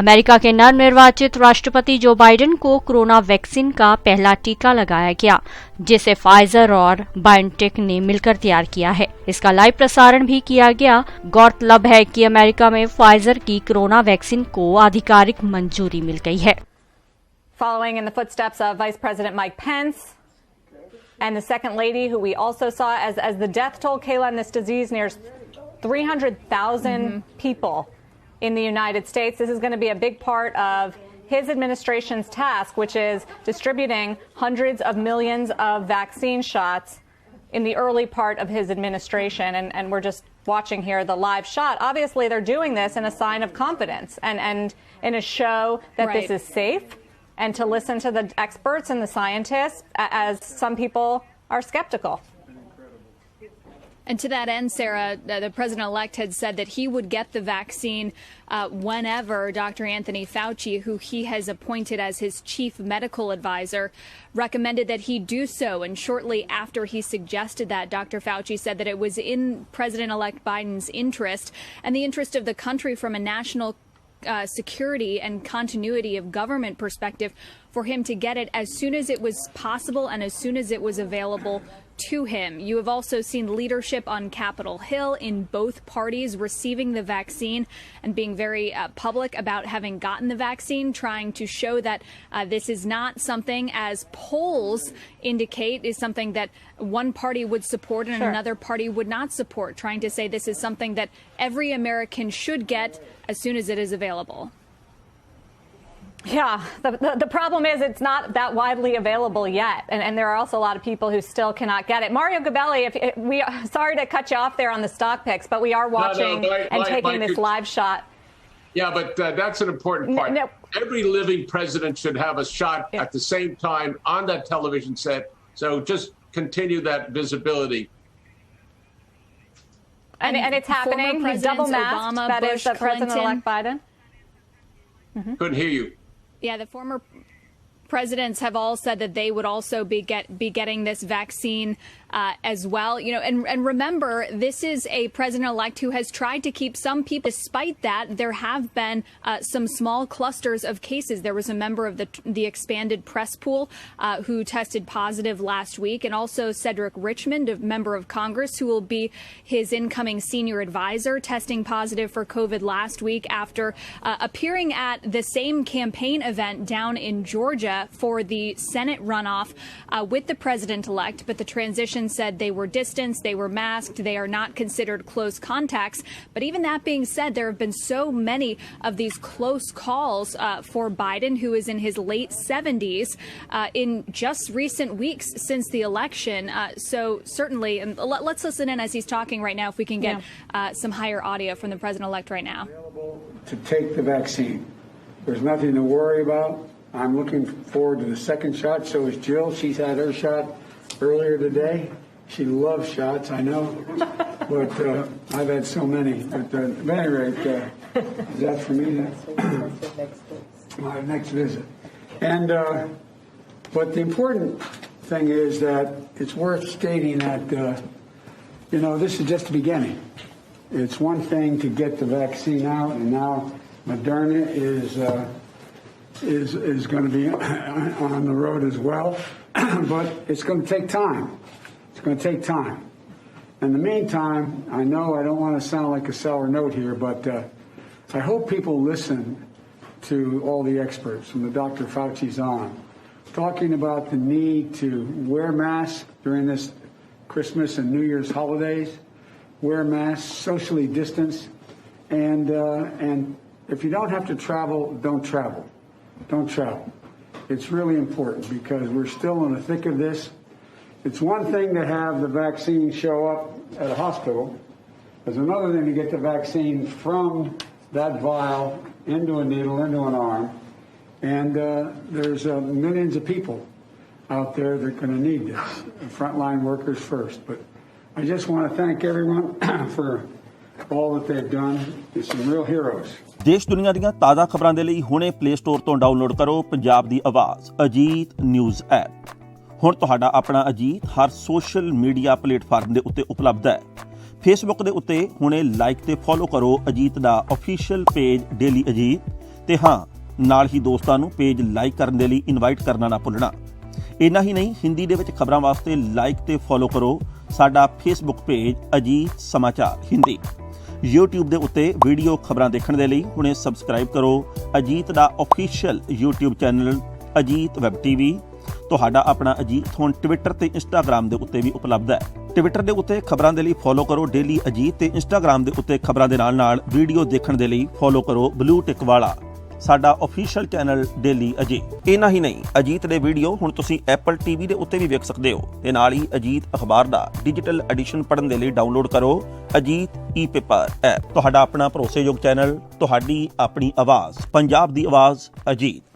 America के नवनिर्वाचित राष्ट्रपति जो बाइडेन को कोरोना वैक्सीन का पहला टीका लगाया गया, जिसे फाइजर और बायोनटेक ने मिलकर तैयार किया है। इसका लाइव प्रसारण भी किया गया। गौरतलब है कि अमेरिका में फाइजर की कोरोना वैक्सीन को आधिकारिक मंजूरी मिल गई है। Following in the footsteps of Vice President Mike Pence and the Second Lady, who we also saw as the death toll, Kayla, in this disease nears 300,000 people in the United States. This is going to be a big part of his administration's task, which is distributing hundreds of millions of vaccine shots in the early part of his administration. And we're just watching here the live shot. Obviously, they're doing this in a sign of confidence and in a show that Right. this is safe, and to listen to the experts and the scientists, as some people are skeptical. And to that end, Sarah, the president-elect had said that he would get the vaccine whenever Dr. Anthony Fauci, who he has appointed as his chief medical advisor, recommended that he do so. And shortly after he suggested that, Dr. Fauci said that it was in President-elect Biden's interest and the interest of the country from a national security and continuity of government perspective for him to get it as soon as it was possible and as soon as it was available to him. You have also seen leadership on Capitol Hill in both parties receiving the vaccine and being very public about having gotten the vaccine, trying to show that this is not something, as polls indicate, is something that one party would support and Sure. another party would not support, trying to say this is something that every American should get as soon as it is available. Yeah, the problem is it's not that widely available yet, and there are also a lot of people who still cannot get it. Mario Gabelli, sorry to cut you off there on the stock picks, but we are watching and taking this live shot. Yeah, but that's an important part. No. Every living president should have a shot at the same time on that television set. So just continue that visibility. And it's happening. He's double masked. Obama, That Bush, is the President-elect Biden. Couldn't hear you. Yeah, the former presidents have all said that they would also be getting this vaccine as well. You know, and remember, this is a president-elect who has tried to keep some people. Despite that, there have been some small clusters of cases. There was a member of the expanded press pool who tested positive last week, and also Cedric Richmond, a member of Congress, who will be his incoming senior advisor, testing positive for COVID last week after appearing at the same campaign event down in Georgia for the Senate runoff with the president-elect, but the transition said they were distanced, they were masked, they are not considered close contacts. But even that being said, there have been so many of these close calls for Biden, who is in his late 70s, in just recent weeks since the election. So certainly, and let's listen in as he's talking right now, if we can get some higher audio from the president-elect right now. To take the vaccine. There's nothing to worry about. I'm looking forward to the second shot. So is Jill. She's had her shot earlier today. She loves shots, I know, but I've had so many. But at any rate, is that for me? My next visit. And but the important thing is that it's worth stating that this is just the beginning. It's one thing to get the vaccine out, and now Moderna is going to be on the road as well, but it's going to take time. It's going to take time. In the meantime, I know I don't want to sound like a sour note here, but I hope people listen to all the experts from the Dr. Fauci's on, talking about the need to wear masks during this Christmas and New Year's holidays, wear masks, socially distance, and if you don't have to travel, don't travel. Don't travel. It's really important because we're still in the thick of this. It's one thing to have the vaccine show up at a hospital. There's another thing to get the vaccine from that vial into a needle, into an arm. And there's millions of people out there that are going to need this, frontline workers first. But I just want to thank everyone for all that they've done. There's some real heroes. ਦੇਸ਼ ਦੁਨੀਆ ਦੀਆਂ ਤਾਜ਼ਾ ਖਬਰਾਂ ਦੇ ਲਈ ਹੁਣੇ play store ਤੋਂ download ਕਰੋ ਪੰਜਾਬ ਦੀ ਆਵਾਜ਼ ਅਜੀਤ ਨਿਊਜ਼ ਐਪ। ਹੁਣ ਤੁਹਾਡਾ ਆਪਣਾ ਅਜੀਤ ਹਰ ਸੋਸ਼ਲ ਮੀਡੀਆ ਪਲੇਟਫਾਰਮ ਦੇ ਉੱਤੇ ਉਪਲਬਧ ਹੈ। ਫੇਸਬੁੱਕ ਦੇ ਉੱਤੇ ਹੁਣੇ ਲਾਈਕ ਤੇ ਫੋਲੋ ਕਰੋ ਅਜੀਤ ਦਾ ਅਫੀਸ਼ੀਅਲ ਪੇਜ ਡੇਲੀ ਅਜੀਤ, ਤੇ ਹਾਂ, ਨਾਲ ਹੀ ਦੋਸਤਾਂ ਨੂੰ ਪੇਜ ਲਾਈਕ ਕਰਨ ਦੇ ਲਈ ਇਨਵਾਈਟ ਕਰਨਾ ਨਾ ਭੁੱਲਣਾ। ਇੰਨਾ ਹੀ ਨਹੀਂ, ਹਿੰਦੀ ਦੇ ਵਿੱਚ ਖਬਰਾਂ ਵਾਸਤੇ ਲਾਈਕ ਤੇ ਫੋਲੋ ਕਰੋ ਸਾਡਾ ਫੇਸਬੁੱਕ ਪੇਜ ਅਜੀਤ ਸਮਾਚਾਰ ਹਿੰਦੀ। YouTube ਦੇ ਉੱਤੇ ਵੀਡੀਓ ਖਬਰਾਂ ਦੇਖਣ ਦੇ ਲਈ ਹੁਣੇ ਸਬਸਕ੍ਰਾਈਬ ਕਰੋ ਅਜੀਤ ਦਾ official YouTube channel Ajit web TV. ਤੁਹਾਡਾ ਆਪਣਾ ਅਜੀਤ ਹੁਣ ਟਵਿੱਟਰ ਤੇ ਇੰਸਟਾਗ੍ਰਾਮ ਦੇ ਉੱਤੇ ਵੀ ਉਪਲਬਧ ਹੈ। ਟਵਿੱਟਰ ਦੇ ਉੱਤੇ ਖਬਰਾਂ ਦੇ ਲਈ ਫੋਲੋ ਕਰੋ ਡੇਲੀ ਅਜੀਤ ਤੇ ਇੰਸਟਾਗ੍ਰਾਮ ਦੇ ਉੱਤੇ ਖਬਰਾਂ ਦੇ ਨਾਲ ਵੀਡੀਓ ਦੇਖਣ ਦੇ ਲਈ ਫੋਲੋ ਕਰੋ ਬਲੂ ਟਿਕ ਵਾਲਾ ਸਾਡਾ ਆਫੀਸ਼ੀਅਲ ਚੈਨਲ ਡੇਲੀ ਅਜੀਤ। ਇੰਨਾ ਹੀ ਨਹੀਂ, ਅਜੀਤ ਦੇ ਵੀਡੀਓ ਹੁਣ ਤੁਸੀਂ ਐਪਲ TV ਦੇ ਉੱਤੇ ਵੀ ਵੇਖ ਸਕਦੇ ਹੋ ਤੇ ਨਾਲ ਹੀ ਅਜੀਤ ਅਖਬਾਰ ਦਾ ਡਿਜੀਟਲ ਐਡੀਸ਼ਨ ਪੜ੍ਹਨ ਦੇ ਲਈ ਡਾਊਨਲੋਡ ਕਰੋ ਅਜੀਤ ਈ-ਪੇਪਰ ਐਪ। ਤੁਹਾਡਾ ਆਪਣਾ ਭਰੋਸੇਯੋਗ ਚੈਨਲ, ਤੁਹਾਡੀ ਆਪਣੀ ਆਵਾਜ਼, ਪੰਜਾਬ ਦੀ ਆਵਾਜ਼ ਅਜੀਤ।